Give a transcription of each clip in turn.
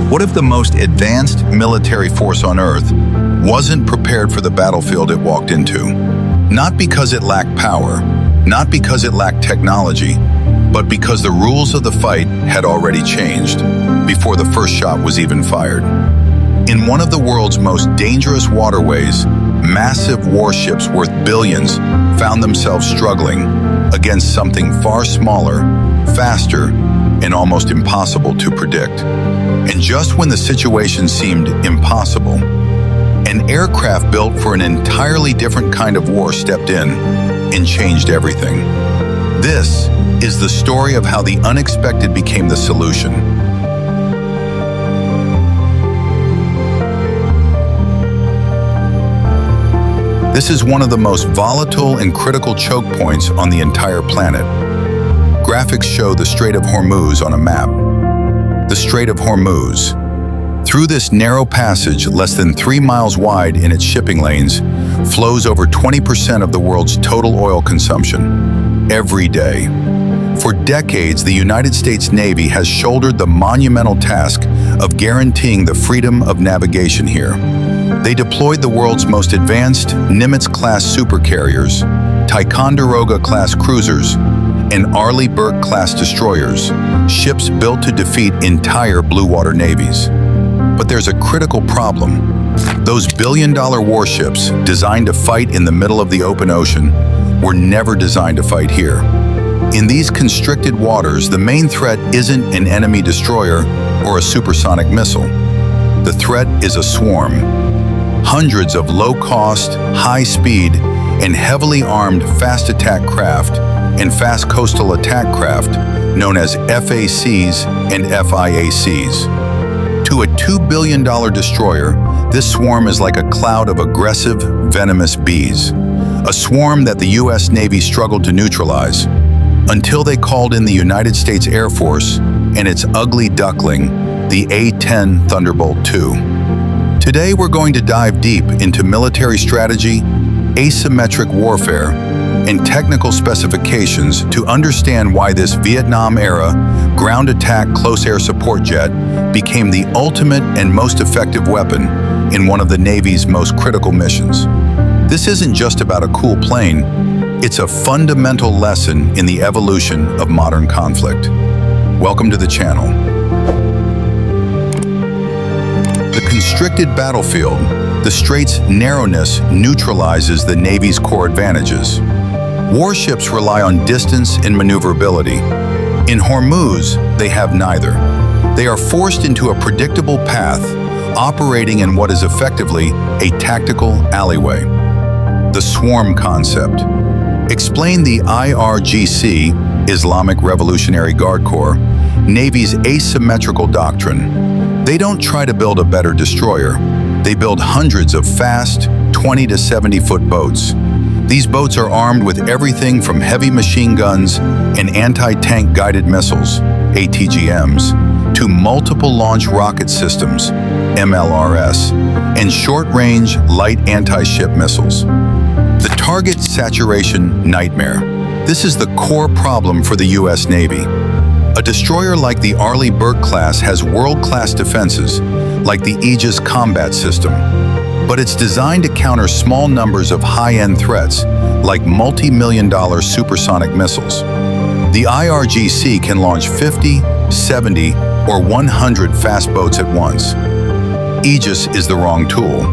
What if the most advanced military force on Earth wasn't prepared for the battlefield it walked into? Not because it lacked power, not because it lacked technology, but because the rules of the fight had already changed before the first shot was even fired. In one of the world's most dangerous waterways, massive warships worth billions found themselves struggling against something far smaller, faster, and almost impossible to predict. And just when the situation seemed impossible, an aircraft built for an entirely different kind of war stepped in and changed everything. This is the story of how the unexpected became the solution. This is one of the most volatile and critical choke points on the entire planet. Graphics show the Strait of Hormuz on a map. The Strait of Hormuz. Through this narrow passage, less than 3 miles wide in its shipping lanes, flows over 20% of the world's total oil consumption, every day. For decades, the United States Navy has shouldered the monumental task of guaranteeing the freedom of navigation here. They deployed the world's most advanced Nimitz-class supercarriers, Ticonderoga-class cruisers, and Arleigh Burke-class destroyers, ships built to defeat entire blue water navies. But there's a critical problem. Those billion-dollar warships, designed to fight in the middle of the open ocean, were never designed to fight here. In these constricted waters, the main threat isn't an enemy destroyer or a supersonic missile. The threat is a swarm. Hundreds of low-cost, high-speed, and heavily armed fast attack craft and fast coastal attack craft known as FACs and FIACs. To a $2 billion destroyer, this swarm is like a cloud of aggressive, venomous bees. A swarm that the U.S. Navy struggled to neutralize until they called in the United States Air Force and its ugly duckling, the A-10 Thunderbolt II. Today we're going to dive deep into military strategy, asymmetric warfare, and technical specifications to understand why this Vietnam-era ground attack close air support jet became the ultimate and most effective weapon in one of the Navy's most critical missions. This isn't just about a cool plane, it's a fundamental lesson in the evolution of modern conflict. Welcome to the channel. The constricted battlefield, the Strait's narrowness neutralizes the Navy's core advantages. Warships rely on distance and maneuverability. In Hormuz, they have neither. They are forced into a predictable path, operating in what is effectively a tactical alleyway. The swarm concept. Explain the IRGC, Islamic Revolutionary Guard Corps, Navy's asymmetrical doctrine. They don't try to build a better destroyer. They build hundreds of fast, 20 to 70-foot boats. These boats are armed with everything from heavy machine guns and anti-tank guided missiles, ATGMs, to multiple launch rocket systems, MLRS, and short-range light anti-ship missiles. The target saturation nightmare. This is the core problem for the U.S. Navy. A destroyer like the Arleigh Burke class has world-class defenses, like the Aegis combat system, but it's designed to counter small numbers of high-end threats, like multi-million-dollar supersonic missiles. The IRGC can launch 50, 70, or 100 fast boats at once. Aegis is the wrong tool.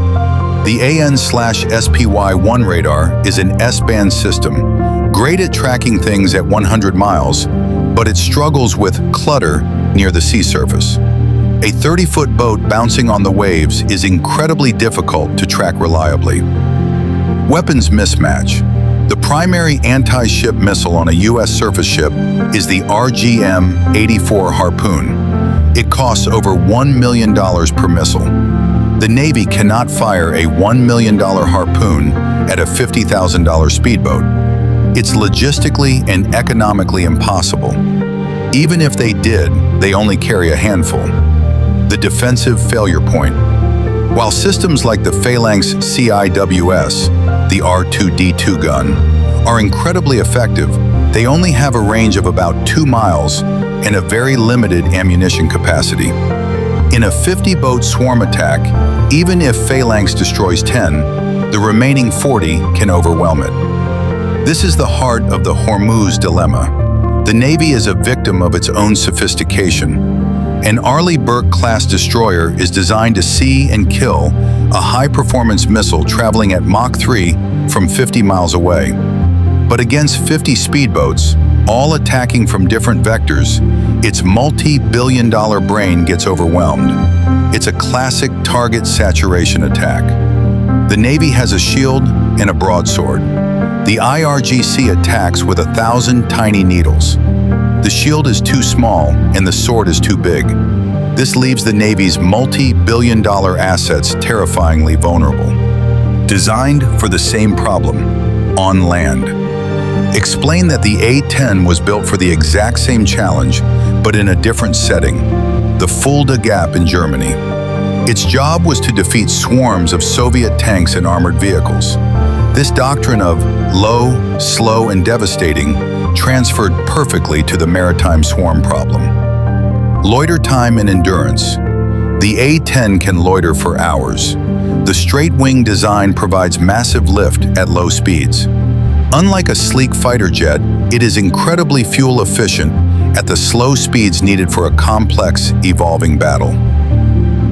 The AN/SPY-1 radar is an S-band system, great at tracking things at 100 miles, but it struggles with clutter near the sea surface. A 30-foot boat bouncing on the waves is incredibly difficult to track reliably. Weapons mismatch. The primary anti-ship missile on a U.S. surface ship is the RGM-84 Harpoon. It costs over $1 million per missile. The Navy cannot fire a $1 million Harpoon at a $50,000 speedboat. It's logistically and economically impossible. Even if they did, they only carry a handful. The defensive failure point. While systems like the Phalanx CIWS, the R2D2 gun, are incredibly effective, they only have a range of about 2 miles, and a very limited ammunition capacity. In a 50-boat swarm attack, even if Phalanx destroys 10, the remaining 40 can overwhelm it. This is the heart of the Hormuz dilemma. The Navy is a victim of its own sophistication. An Arleigh Burke-class destroyer is designed to see and kill a high-performance missile traveling at Mach 3 from 50 miles away. But against 50 speedboats, all attacking from different vectors, its multi-billion-dollar brain gets overwhelmed. It's a classic target saturation attack. The Navy has a shield and a broadsword. The IRGC attacks with 1,000 tiny needles. The shield is too small and the sword is too big. This leaves the Navy's multi-billion-dollar assets terrifyingly vulnerable. Designed for the same problem, on land. Explain that the A-10 was built for the exact same challenge, but in a different setting, the Fulda Gap in Germany. Its job was to defeat swarms of Soviet tanks and armored vehicles. This doctrine of low, slow, and devastating transferred perfectly to the maritime swarm problem. Loiter time and endurance. The A-10 can loiter for hours. The straight wing design provides massive lift at low speeds. Unlike a sleek fighter jet, it is incredibly fuel efficient at the slow speeds needed for a complex, evolving battle.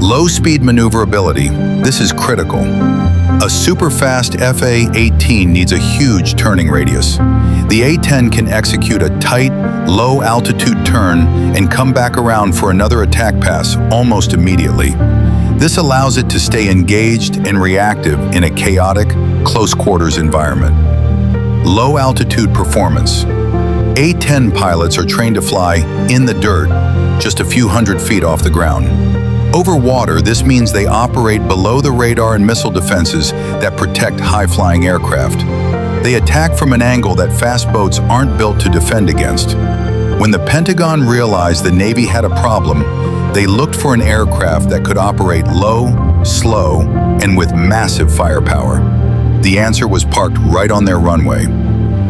Low-speed maneuverability. This is critical. A super-fast FA-18 needs a huge turning radius. The A-10 can execute a tight, low-altitude turn and come back around for another attack pass almost immediately. This allows it to stay engaged and reactive in a chaotic, close-quarters environment. Low-altitude performance. A-10 pilots are trained to fly in the dirt, just a few hundred feet off the ground. Over water, this means they operate below the radar and missile defenses that protect high-flying aircraft. They attack from an angle that fast boats aren't built to defend against. When the Pentagon realized the Navy had a problem, they looked for an aircraft that could operate low, slow, and with massive firepower. The answer was parked right on their runway.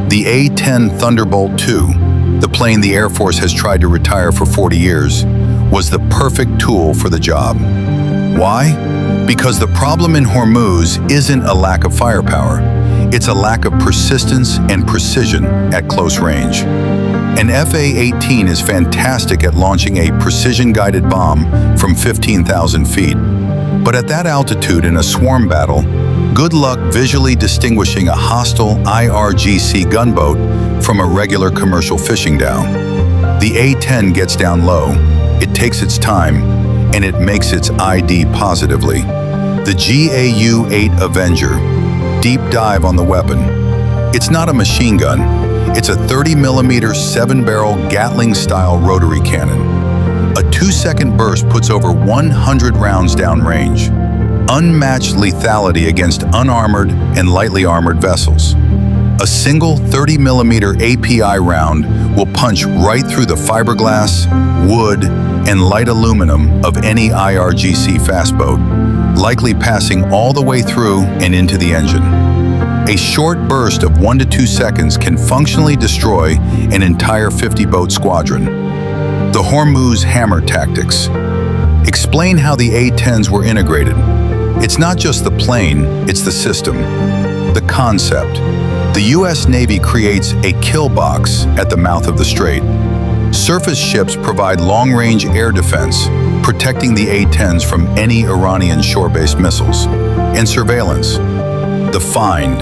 The A-10 Thunderbolt II, the plane the Air Force has tried to retire for 40 years, was the perfect tool for the job. Why? Because the problem in Hormuz isn't a lack of firepower. It's a lack of persistence and precision at close range. An FA-18 is fantastic at launching a precision-guided bomb from 15,000 feet. But at that altitude in a swarm battle, good luck visually distinguishing a hostile IRGC gunboat from a regular commercial fishing dhow. The A-10 gets down low, it takes its time, and it makes its ID positively. The GAU-8 Avenger. Deep dive on the weapon. It's not a machine gun. It's a 30mm 7-barrel Gatling-style rotary cannon. A 2-second burst puts over 100 rounds downrange. Unmatched lethality against unarmored and lightly armored vessels. A single 30mm API round will punch right through the fiberglass, wood, and light aluminum of any IRGC fastboat, likely passing all the way through and into the engine. A short burst of 1 to 2 seconds can functionally destroy an entire 50-boat squadron. The Hormuz hammer tactics. Explain how the A-10s were integrated. It's not just the plane, it's the system. The concept. The U.S. Navy creates a kill box at the mouth of the Strait. Surface ships provide long-range air defense, protecting the A-10s from any Iranian shore-based missiles. And surveillance. The find.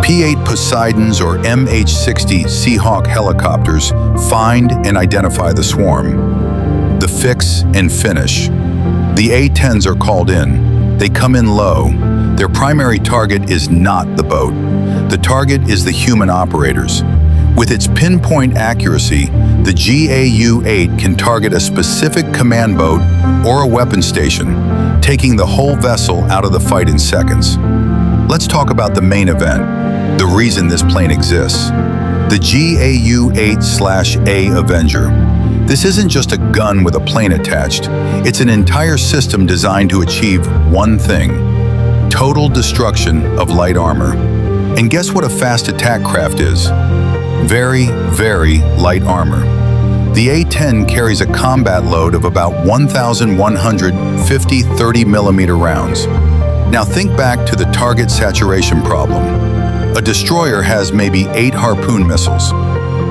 P-8 Poseidons or MH-60 Seahawk helicopters find and identify the swarm. The fix and finish. The A-10s are called in. They come in low. Their primary target is not the boat. The target is the human operators. With its pinpoint accuracy, the GAU-8 can target a specific command boat or a weapon station, taking the whole vessel out of the fight in seconds. Let's talk about the main event, the reason this plane exists. The GAU-8/A Avenger. This isn't just a gun with a plane attached. It's an entire system designed to achieve one thing: total destruction of light armor. And guess what a fast attack craft is? Very, very light armor. The A-10 carries a combat load of about 1,150 30mm rounds. Now think back to the target saturation problem. A destroyer has maybe 8 Harpoon missiles.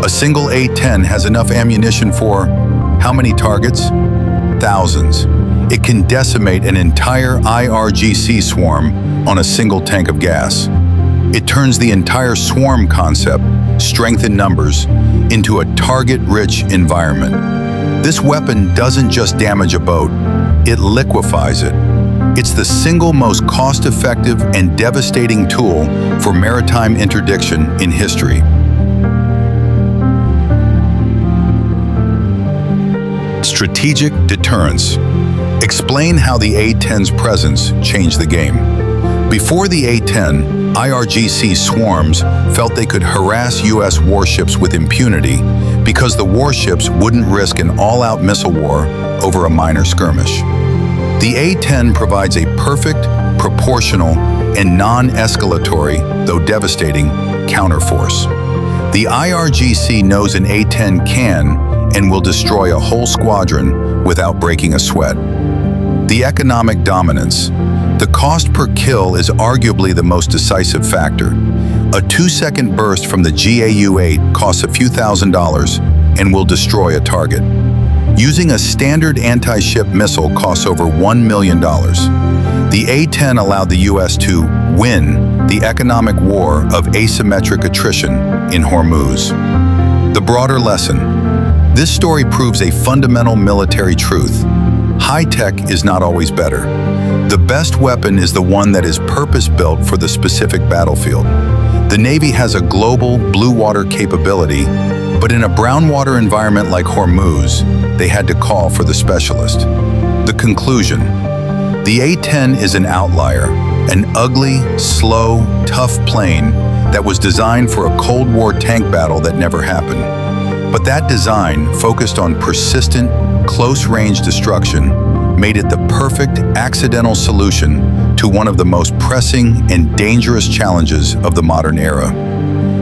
A single A-10 has enough ammunition for how many targets? Thousands. It can decimate an entire IRGC swarm on a single tank of gas. It turns the entire swarm concept, strength in numbers, into a target-rich environment. This weapon doesn't just damage a boat, it liquefies it. It's the single most cost-effective and devastating tool for maritime interdiction in history. Strategic deterrence. Explain how the A-10's presence changed the game. Before the A-10, IRGC swarms felt they could harass U.S. warships with impunity because the warships wouldn't risk an all-out missile war over a minor skirmish. The A-10 provides a perfect, proportional, and non-escalatory, though devastating, counterforce. The IRGC knows an A-10 can and will destroy a whole squadron without breaking a sweat. The economic dominance. The cost per kill is arguably the most decisive factor. A 2-second burst from the GAU-8 costs a few $1,000s and will destroy a target. Using a standard anti-ship missile costs over $1 million. The A-10 allowed the U.S. to win the economic war of asymmetric attrition in Hormuz. The broader lesson. This story proves a fundamental military truth. High-tech is not always better. The best weapon is the one that is purpose-built for the specific battlefield. The Navy has a global blue water capability, but in a brown water environment like Hormuz, they had to call for the specialist. The conclusion. The A-10 is an outlier, an ugly, slow, tough plane that was designed for a Cold War tank battle that never happened. But that design, focused on persistent, close-range destruction, made it the perfect accidental solution to one of the most pressing and dangerous challenges of the modern era.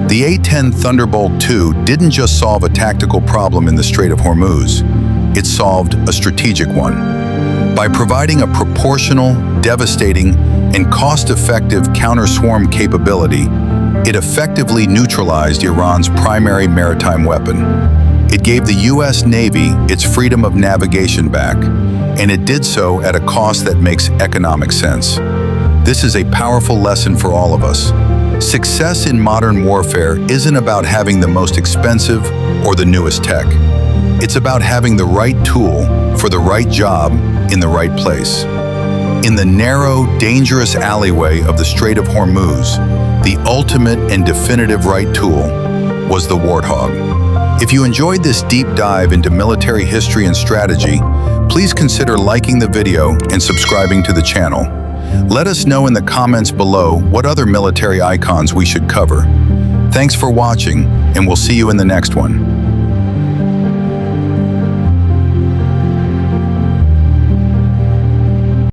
The A-10 Thunderbolt II didn't just solve a tactical problem in the Strait of Hormuz, it solved a strategic one. By providing a proportional, devastating, and cost-effective counter-swarm capability, it effectively neutralized Iran's primary maritime weapon. It gave the U.S. Navy its freedom of navigation back, and it did so at a cost that makes economic sense. This is a powerful lesson for all of us. Success in modern warfare isn't about having the most expensive or the newest tech. It's about having the right tool for the right job in the right place. In the narrow, dangerous alleyway of the Strait of Hormuz, the ultimate and definitive right tool was the Warthog. If you enjoyed this deep dive into military history and strategy, please consider liking the video and subscribing to the channel. Let us know in the comments below what other military icons we should cover. Thanks for watching, and we'll see you in the next one.